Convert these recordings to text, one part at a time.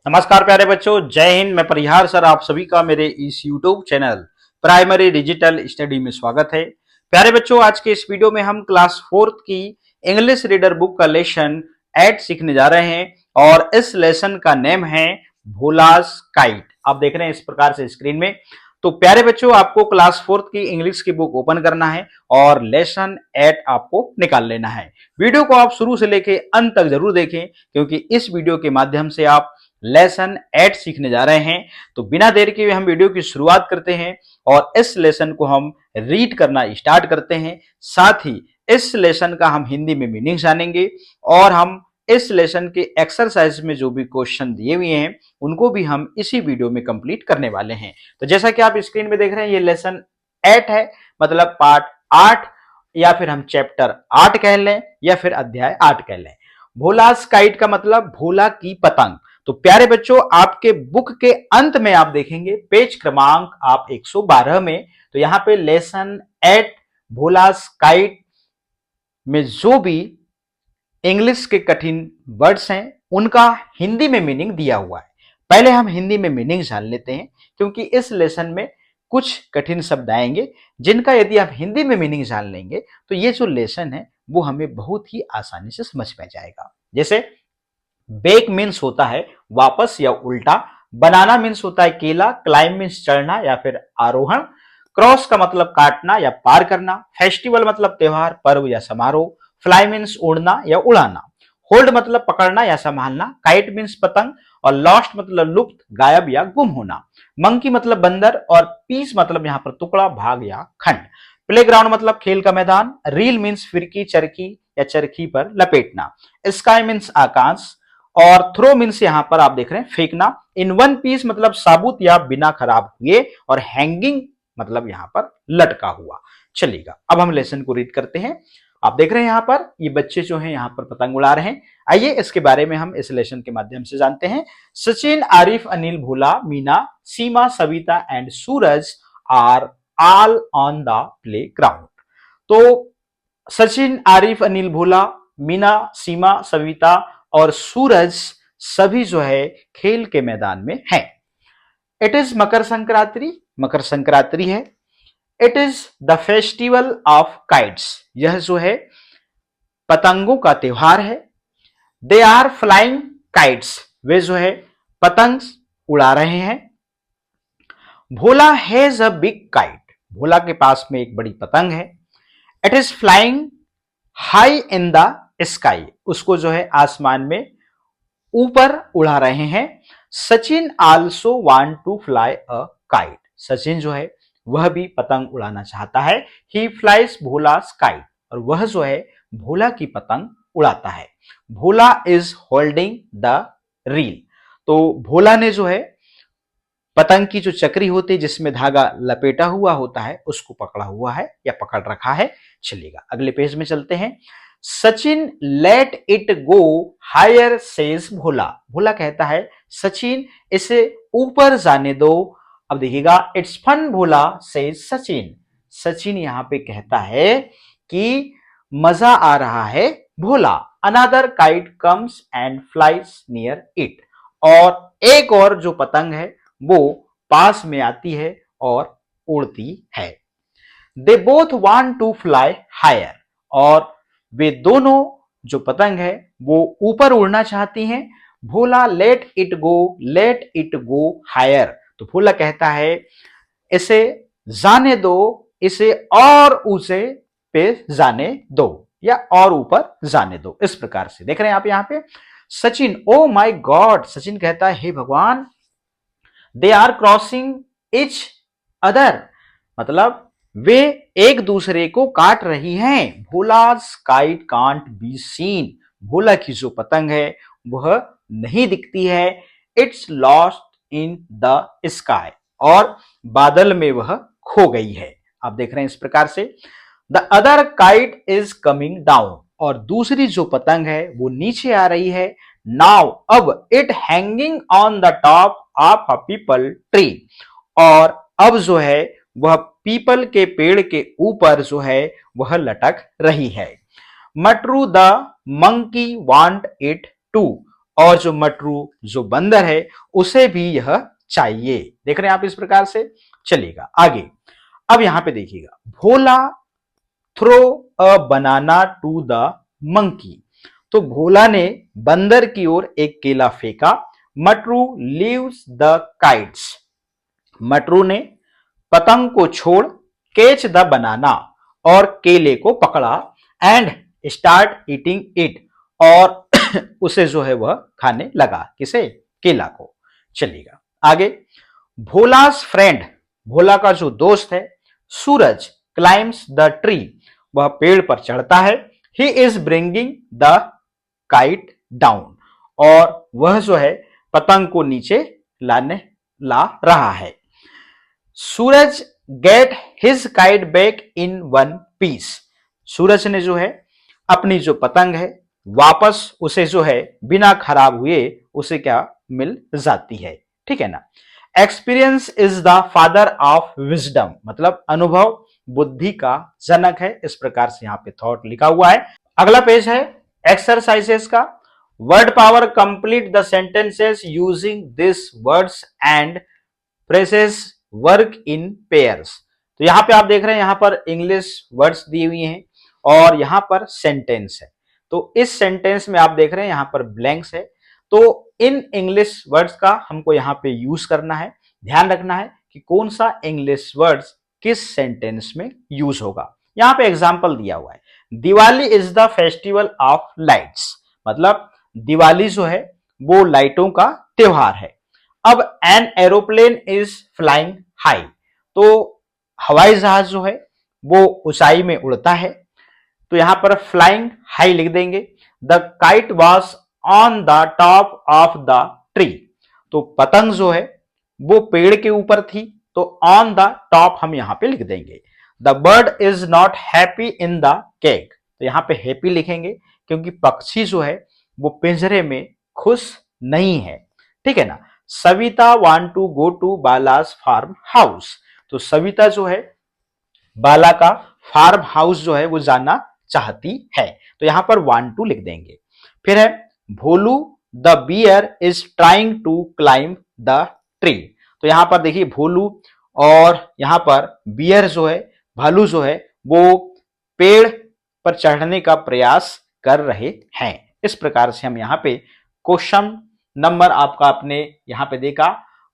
नमस्कार प्यारे बच्चों, जय हिंद। मैं परिहार सर आप सभी का मेरे इस YouTube channel primary digital study में स्वागत है। प्यारे बच्चों, आज के इस वीडियो में हम क्लास 4th की इंग्लिश रीडर बुक का लेसन 8 सीखने जा रहे हैं और इस लेसन का नेम है भोलास काइट। आप देख रहे हैं इस प्रकार से स्क्रीन में। तो प्यारे बच्चों, आपको क्लास 4th की इंग्लिश की बुक ओपन करना है और लेसन 8 आपको निकाल लेना है। वीडियो को आप शुरू से लेके अंत तक जरूर देखें, क्योंकि इस वीडियो के माध्यम से आप लेसन 8 सीखने जा रहे हैं। तो बिना देर के हम वीडियो की शुरुआत करते हैं और इस लेसन को हम रीड करना स्टार्ट करते हैं। साथ ही इस लेसन का हम हिंदी में मीनिंग जानेंगे और हम इस लेसन के एक्सरसाइज में जो भी क्वेश्चन दिए हुए हैं उनको भी हम इसी वीडियो में कंप्लीट करने वाले हैं। तो जैसा कि आप स्क्रीन में देख रहे हैं, ये लेसन 8 है, मतलब पार्ट 8 या फिर हम चैप्टर 8 कह लें या फिर अध्याय 8 कह लें। भोलास काइट का मतलब भोला की पतंग। तो प्यारे बच्चों, आपके बुक के अंत में आप देखेंगे पेज क्रमांक आप 112 में, तो यहां पे लेसन 8 भोलास काइट में जो भी इंग्लिश के कठिन वर्ड्स हैं उनका हिंदी में मीनिंग दिया हुआ है। पहले हम हिंदी में मीनिंग जान लेते हैं, क्योंकि इस लेसन में कुछ कठिन शब्द आएंगे जिनका यदि आप हिंदी में मीनिंग जान लेंगे तो ये जो लेसन है वो हमें बहुत ही आसानी से समझ में जाएगा। जैसे बेक मीन्स होता है वापस या उल्टा, बनाना मीन्स होता है केला, क्लाइम मीन्स चढ़ना या फिर आरोहण, क्रॉस का मतलब काटना या पार करना, फेस्टिवल मतलब त्योहार, पर्व या समारोह, फ्लाई मीन्स उड़ना या उड़ाना, होल्ड मतलब पकड़ना या संभालना, काइट मीन्स पतंग और लॉस्ट मतलब लुप्त, गायब या गुम होना, मंकी मतलब बंदर और पीस मतलब यहां पर टुकड़ा, भाग या खंड, प्लेग्राउंड मतलब खेल का मैदान, रील मीन्स फिरकी, चरखी या चरखी पर लपेटना, स्काई मीन्स आकाश और थ्रो मीन्स यहां पर आप देख रहे हैं फेंकना, इन वन पीस मतलब साबुत या बिना खराब हुए और हैंगिंग मतलब यहां पर लटका हुआ। चलिएगा, अब हम लेसन को रीड करते हैं। आप देख रहे हैं यहां पर ये बच्चे जो हैं यहां पर पतंग उड़ा रहे हैं। आइए इसके बारे में हम इस लेसन के माध्यम से जानते हैं। Sachin, Arif, Anil, Bhola, Meena, Seema, Savita and Suraj are all on the playground. तो सचिन, आरिफ, अनिल, भोला, मीना, सीमा, सविता और सूरज सभी जो है खेल के मैदान में हैं। इट इज मकर संक्रांति, मकर संक्रांति है। It is the festival of kites, यह जो है पतंगों का त्योहार है। दे आर फ्लाइंग काइट्स, वे जो है पतंग उड़ा रहे हैं। Bhola has a big kite, Bhola के पास में एक बड़ी पतंग है। It is flying high in the sky, उसको जो है आसमान में ऊपर उड़ा रहे हैं। Sachin also want to fly a kite, Sachin जो है वह भी पतंग उड़ाना चाहता है। ही फ्लाइज भोलास काइट, और वह जो है भोला की पतंग उड़ाता है। भोला इज होल्डिंग द रील, तो भोला ने जो है पतंग की जो चक्री होती है जिसमें धागा लपेटा हुआ होता है उसको पकड़ा हुआ है या पकड़ रखा है। चलिएगा अगले पेज में चलते हैं। Sachin let it go higher says Bhola, Bhola कहता है सचिन इसे ऊपर जाने दो। अब देखिएगा, it's fun Bhola says Sachin, Sachin यहां पे कहता है कि मजा आ रहा है Bhola. Another kite comes and flies near it, और एक और जो पतंग है वो पास में आती है और उड़ती है। They both want to fly higher, और वे दोनों जो पतंग है वो ऊपर उड़ना चाहती हैं। भोला लेट इट गो हायर, तो भोला कहता है इसे जाने दो, इसे और ऊंचे पे जाने दो या और ऊपर जाने दो। इस प्रकार से देख रहे हैं आप यहां पे। Sachin, oh my God, Sachin कहता है हे भगवान। They are crossing each other, मतलब वे एक दूसरे को काट रही हैं। Bhola's kite can't be seen, Bhola की जो पतंग है वह नहीं दिखती है। It's lost in the sky, और बादल में वह खो गई है। आप देख रहे हैं इस प्रकार से। The other kite is coming down, और दूसरी जो पतंग है वो नीचे आ रही है। नाउ, अब it hanging on the top of a people tree, और अब जो है वह पीपल के पेड़ के ऊपर जो है वह लटक रही है। Matru the monkey want it to, और जो मटरू जो बंदर है उसे भी यह चाहिए। देख रहे हैं आप, इस प्रकार से चलेगा आगे। अब यहां पे देखिएगा, Bhola throw a banana to the monkey. तो भोला ने बंदर की ओर एक केला फेंका। Matru leaves the kites. Matru ने पतंग को छोड़ कैच द बनाना और केले को पकड़ा एंड स्टार्ट ईटिंग इट, और उसे जो है वह खाने लगा। किसे? केला को। चलिएगा आगे। भोलास फ्रेंड, भोला का जो दोस्त है सूरज, क्लाइम्स द ट्री, वह पेड़ पर चढ़ता है। He is bringing the kite down, और वह जो है पतंग को नीचे ला रहा है। Suraj get his kite back in one piece. Suraj ने जो है अपनी जो पतंग है वापस उसे जो है बिना खराब हुए उसे क्या मिल जाती है। ठीक है ना। Experience is the father of wisdom, मतलब अनुभव बुद्धि का जनक है। इस प्रकार से यहां पे थॉट लिखा हुआ है। अगला पेज है एक्सरसाइजेस का। Word power complete the sentences using this words and phrases work in pairs. तो यहां पे आप देख रहे हैं, यहां पर इंग्लिश वर्ड्स दी हुई हैं और यहां पर सेंटेंस है। तो इस सेंटेंस में आप देख रहे हैं यहां पर ब्लैंक्स है। तो इन इंग्लिश वर्ड्स का हमको यहां पे यूज करना है। ध्यान रखना है कि कौन सा इंग्लिश वर्ड्स किस सेंटेंस में यूज होगा। यहां पे एग्जांपल दिया हुआ है, Diwali is the festival of lights, मतलब दिवाली जो है वो लाइटों का त्योहार है। अब an aeroplane is flying high, तो हवाई जहाज जो है वो ऊंचाई में उड़ता है। तो यहां पर फ्लाइंग हाई लिख देंगे। The kite was on the top of the tree, तो पतंग जो है वो पेड़ के ऊपर थी, तो ऑन द टॉप हम यहां पे लिख देंगे। The bird is not happy in the cake, तो यहां पे हैप्पी लिखेंगे क्योंकि पक्षी जो है वो पिंजरे में खुश नहीं है। ठीक है ना। Savita want to go to Bala's farm house, तो सविता जो है बाला का फार्म हाउस जो है वो जाना चाहती है, तो यहां पर वांट टू लिख देंगे। फिर है Bholu the bear is trying to climb the tree, तो यहां पर देखिए भोलू और यहां पर बियर जो है भालू जो है वो पेड़ पर चढ़ने का प्रयास कर रहे हैं। इस प्रकार से हम यहां पे क्वेश्चन नंबर आपका आपने यहां पे देखा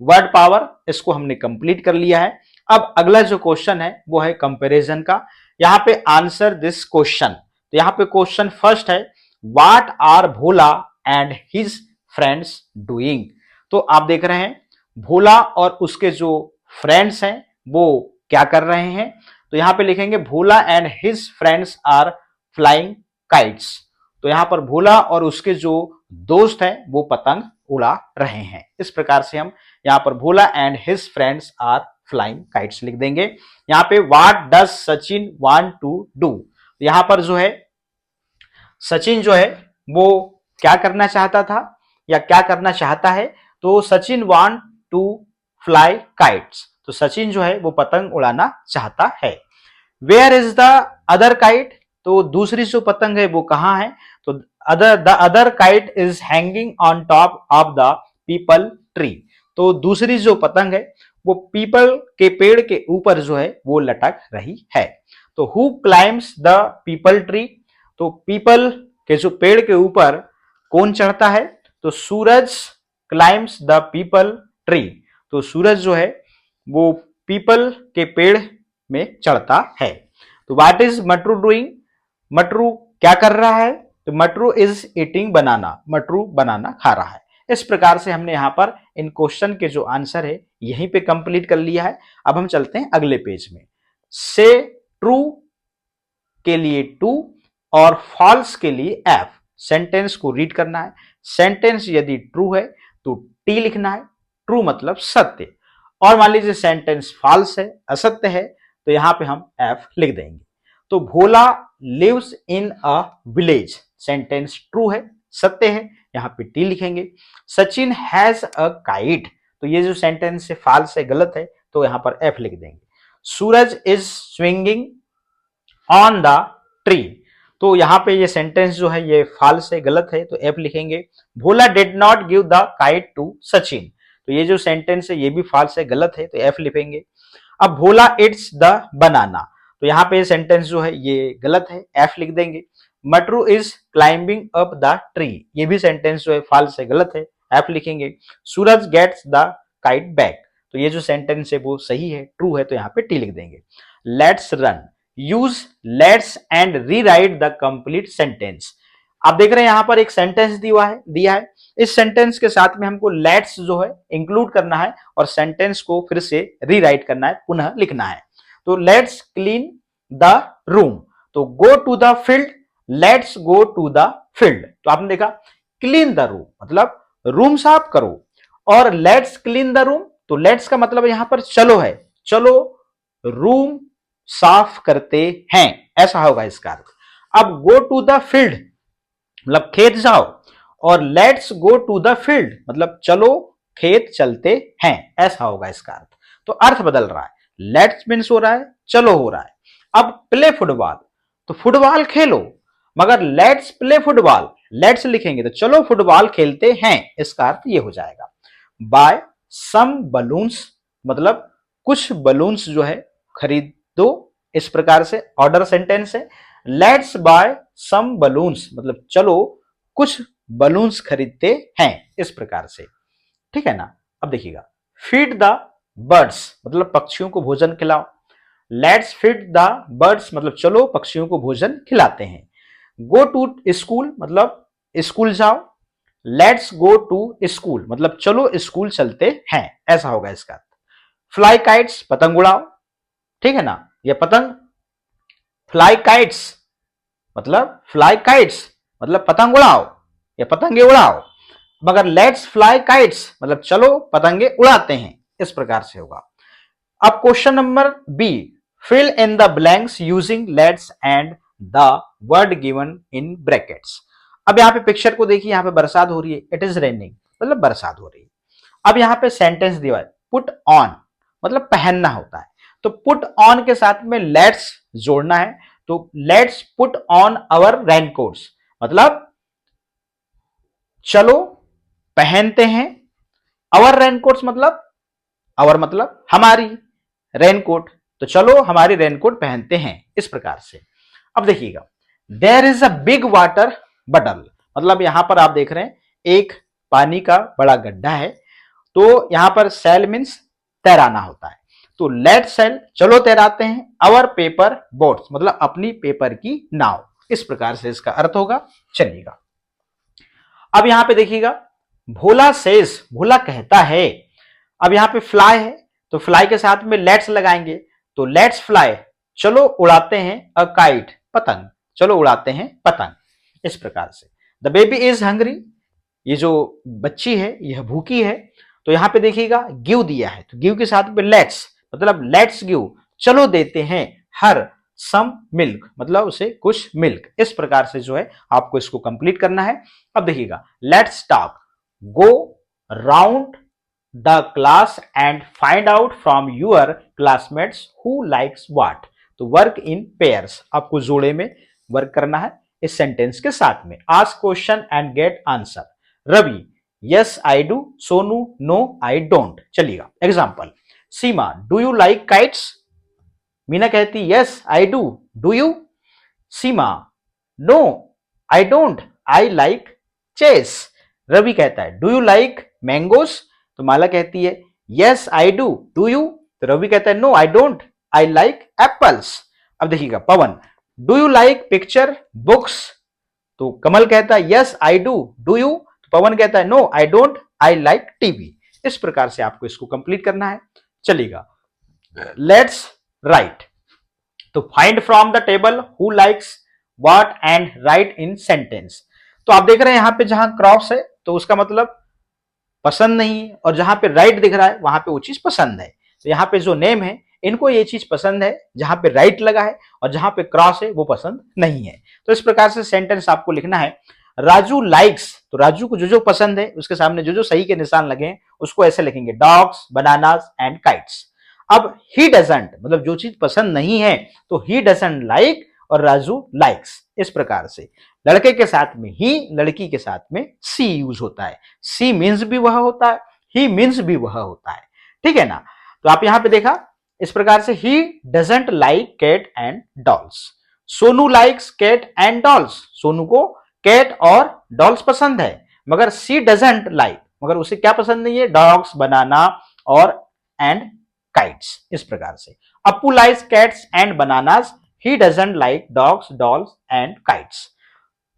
वर्ड पावर, इसको हमने कंप्लीट कर लिया है। अब अगला जो क्वेश्चन है वो है कंपैरिजन का। यहां पे आंसर दिस क्वेश्चन, तो यहां पे क्वेश्चन फर्स्ट है, what are Bhola and his friends doing. तो आप देख रहे हैं भोला और उसके जो फ्रेंड्स हैं वो क्या कर रहे हैं। तो यहां पे लिखेंगे Bhola and his friends are flying kites, तो यहां पर भोला और उसके जो दोस्त हैं वो पतंग उड़ा रहे हैं। इस प्रकार से हम यहां पर Bhola and his friends are flying kites लिख देंगे। यहां पे what does Sachin want to do, यहां पर जो है सचिन जो है वो क्या करना चाहता था या क्या करना चाहता है, तो Sachin want to fly kites, तो सचिन जो है वो पतंग उड़ाना चाहता है। Where is the other kite, तो दूसरी जो पतंग है वो कहां है, तो the other kite is hanging on top of the peepal tree, तो दूसरी जो पतंग है वो पीपल के पेड़ के ऊपर जो है वो लटक रही है। तो who climbs the peepal tree, तो पीपल के जो पेड़ के ऊपर कौन चढ़ता है, तो सूरज क्लाइम्स द पीपल ट्री, तो सूरज जो है वो पीपल के पेड़ में चढ़ता है। तो what is Matru doing, Matru क्या कर रहा है, तो मटरू इज ईटिंग बनाना, मटरू बनाना खा रहा है। इस प्रकार से हमने यहां पर इन क्वेश्चन के जो आंसर है यहीं पे कंप्लीट कर लिया है। अब हम चलते हैं अगले पेज में। से ट्रू के लिए टू और फॉल्स के लिए एफ, सेंटेंस को रीड करना है। सेंटेंस यदि ट्रू है तो टी लिखना है, ट्रू मतलब सत्य, और मान लीजिए सेंटेंस फॉल्स है, असत्य है, तो यहां पे हम एफ लिख देंगे। तो Bhola lives in a village, sentence true है, सत्य है, यहां पे टी लिखेंगे। सचिन हैज अ काइट, तो ये जो सेंटेंस है फॉल्स है, गलत है, तो यहां पर एफ लिख देंगे। Suraj is swinging on the tree, तो यहाँ पे ये सेंटेंस जो है ये फॉल्स है, गलत है, तो एफ लिखेंगे। Bhola did not give the kite to Sachin, तो ये जो सेंटेंस है ये भी फॉल्स है, गलत है, तो एफ लिखेंगे। अब भोला इट्स द बनाना, तो यहाँ पे सेंटेंस जो है ये गलत है, एफ लिख देंगे। Matru is climbing up the tree, ये भी सेंटेंस जो है फॉल्स है, गलत है, एफ लिखेंगे। सूरज गेट्स द काइट बैक, तो ये जो सेंटेंस है वो सही है, ट्रू है, तो यहाँ पे टी लिख देंगे। Let's run, use let's end rewrite the complete sentence. आप देख रहे हैं यहां पर एक सेंटेंस दिया है। इस सेंटेंस के साथ में हमको लेट्स जो है इंक्लूड करना है और सेंटेंस को फिर से रीराइट करना है, पुनः लिखना है। तो लेट्स क्लीन द रूम, तो go to the field, let's go to the field, तो आपने देखा क्लीन द रूम मतलब रूम साफ करो, और लेट्स क्लीन द रूम, तो लेट्स का मतलब यहां पर चलो है, चलो रूम साफ करते हैं, ऐसा होगा इसका अर्थ। अब गो टू द फील्ड मतलब खेत जाओ, और let's go to the field मतलब चलो खेत चलते हैं, ऐसा होगा इसका अर्थ। तो अर्थ बदल रहा है, लेट्स मीन्स हो रहा है चलो हो रहा है। अब प्ले फुटबॉल, तो फुटबॉल खेलो, मगर लेट्स प्ले फुटबॉल, लेट्स लिखेंगे तो चलो फुटबॉल खेलते हैं, इसका अर्थ ये हो जाएगा। बाय सम बलून्स मतलब कुछ बलून्स जो है खरीदो, इस प्रकार से ऑर्डर सेंटेंस है। लेट्स बाय सम बलून्स मतलब चलो कुछ बलून्स खरीदते हैं, इस प्रकार से, ठीक है ना। अब देखिएगा, फीड द बर्ड्स मतलब पक्षियों को भोजन खिलाओ, लेट्स फीड द बर्ड्स मतलब चलो पक्षियों को भोजन खिलाते हैं। गो टू स्कूल मतलब स्कूल जाओ, लेट्स गो टू स्कूल मतलब चलो स्कूल चलते हैं, ऐसा होगा इसका। फ्लाई काइट्स पतंग उड़ाओ, ठीक है ना, ये पतंग फ्लाई काइट्स मतलब पतंग उड़ाओ या पतंगे उड़ाओ, मगर लेट्स फ्लाई काइट्स मतलब चलो पतंगे उड़ाते हैं, इस प्रकार से होगा। अब question number B, fill in the blanks using let's and the word given in brackets. अब यहाँ पे पिक्चर को देखिए, यहाँ पे बरसात हो रही है, इट इज रेनिंग मतलब बरसात हो रही है। अब यहाँ पे सेंटेंस दिया है पुट ऑन मतलब पहनना होता है, तो पुट ऑन के साथ में लेट्स जोड़ना है, तो let's put on our raincoats मतलब चलो पहनते हैं, अवर रेनकोट्स मतलब हमारी रेनकोट, तो चलो हमारी रेनकोट पहनते हैं, इस प्रकार से। अब देखिएगा, there is a big water bottle मतलब यहां पर आप देख रहे हैं एक पानी का बड़ा गड्ढा है, तो यहां पर सेल मीन्स तैराना होता है, तो लेट सेल चलो तैराते हैं, अवर पेपर बोट्स मतलब अपनी पेपर की नाव, इस प्रकार से इसका अर्थ होगा। चलिएगा, अब यहां पे देखिएगा, भोला सेज भोला कहता है, अब यहां पे फ्लाई है तो फ्लाई के साथ में लेट्स लगाएंगे, तो लेट्स फ्लाई चलो उड़ाते हैं अ काइट पतंग, चलो उड़ाते हैं पतंग, इस प्रकार से। द बेबी इज हंग्री, ये जो बच्ची है यह भूखी है, तो यहां पे देखिएगा गिव दिया है, तो गिव के साथ में लेट्स मतलब लेट्स गिव चलो देते हैं हर सम मिल्क मतलब उसे कुछ मिल्क, इस प्रकार से जो है आपको इसको कंप्लीट करना है। अब देखिएगा, let's talk go round the class and find out from your classmates who likes what, तो वर्क इन पेयर्स आपको जोड़े में वर्क करना है इस सेंटेंस के साथ में। Ask question and get answer. Ravi yes I do, Sonu no I don't. चलिएगा example, Seema do you like kites, Meena कहती yes I do you, Seema no I don't I like chess. Ravi कहता है डू यू लाइक मैंगोस, तो माला कहती है यस आई डू यू, तो रवि कहता है no I don't I like apples. अब देखिएगा, Pawan do you like picture books, तो कमल कहता है यस आई डू यू, तो पवन कहता है no I don't I like TV. इस प्रकार से आपको इसको कंप्लीट करना है। चलिएगा, लेट्स राइट, तो find from the table who likes what and write in sentence. तो आप देख रहे हैं यहां पे जहां क्रॉस है तो उसका मतलब पसंद नहीं, और जहां पे राइट दिख रहा है वहां पे वो चीज पसंद है, तो यहाँ पे जो नेम है इनको ये चीज पसंद है, जहां पे राइट लगा है, और जहां पे क्रॉस है वो पसंद नहीं है। तो इस प्रकार से सेंटेंस आपको लिखना है। राजू लाइक्स, तो राजू को जो जो पसंद है उसके सामने जो जो सही के निशान लगे हैं उसको ऐसे लिखेंगे, डॉग्स बनानास एंड काइट्स। अब ही डजंट मतलब जो चीज पसंद नहीं है, तो ही डजंट लाइक और राजू लाइक्स, इस प्रकार से लड़के के साथ में ही, लड़की के साथ में सी यूज होता है। सी मीन्स भी वह होता है, ही मीन्स भी वह होता है, ठीक है ना। तो आप यहां पे देखा इस प्रकार से, he doesn't like cat and dolls. Sonu likes cat and dolls, Sonu को कैट और डॉल्स पसंद है, मगर सी डजंट लाइक, मगर उसे क्या पसंद नहीं है, डॉग्स, बनाना और एंड काइट्स, इस प्रकार से। Appu likes cats and bananas, he doesn't like dogs, dolls and kites.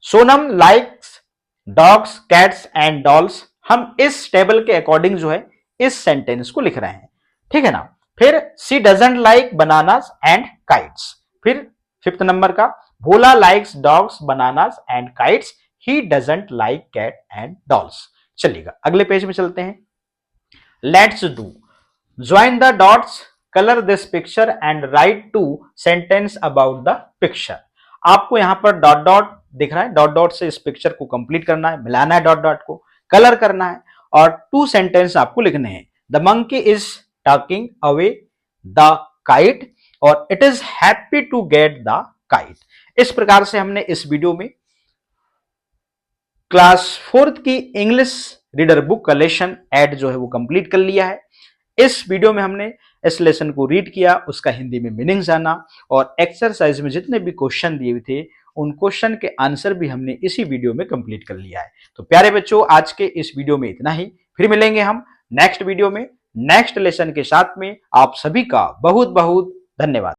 Sonam likes dogs, cats and dolls. हम इस टेबल के अकॉर्डिंग जो है इस सेंटेंस को लिख रहे हैं, ठीक है ना। फिर she doesn't like bananas and kites. फिर फिफ्थ नंबर का, Bhola likes dogs, bananas and kites, he doesn't like cat and dolls. चलिएगा अगले पेज में चलते हैं। Let's do, join the dots, colour this picture and write two sentence about the picture. आपको यहां पर डॉट डॉट दिख रहा है, डॉट डॉट से इस पिक्चर को कंप्लीट करना है, मिलाना है डॉट डॉट को, कलर करना है और 2 सेंटेंस आपको लिखने हैं। The monkey is taking away the kite और it is happy to get the kite. इस प्रकार से हमने इस वीडियो में क्लास 4th की इंग्लिश रीडर बुक का लेसन एड जो है वो कंप्लीट कर लिया है। इस वीडियो में हमने इस लेसन को रीड किया, उसका हिंदी में मीनिंग जाना और एक्सरसाइज में जितने भी क्वेश्चन दिए हुए थे उन क्वेश्चन के आंसर भी हमने इसी वीडियो में कंप्लीट कर लिया है। तो प्यारे बच्चों, आज के इस वीडियो में इतना ही। फिर मिलेंगे हम नेक्स्ट वीडियो में नेक्स्ट लेसन के साथ में। आप सभी का बहुत बहुत धन्यवाद।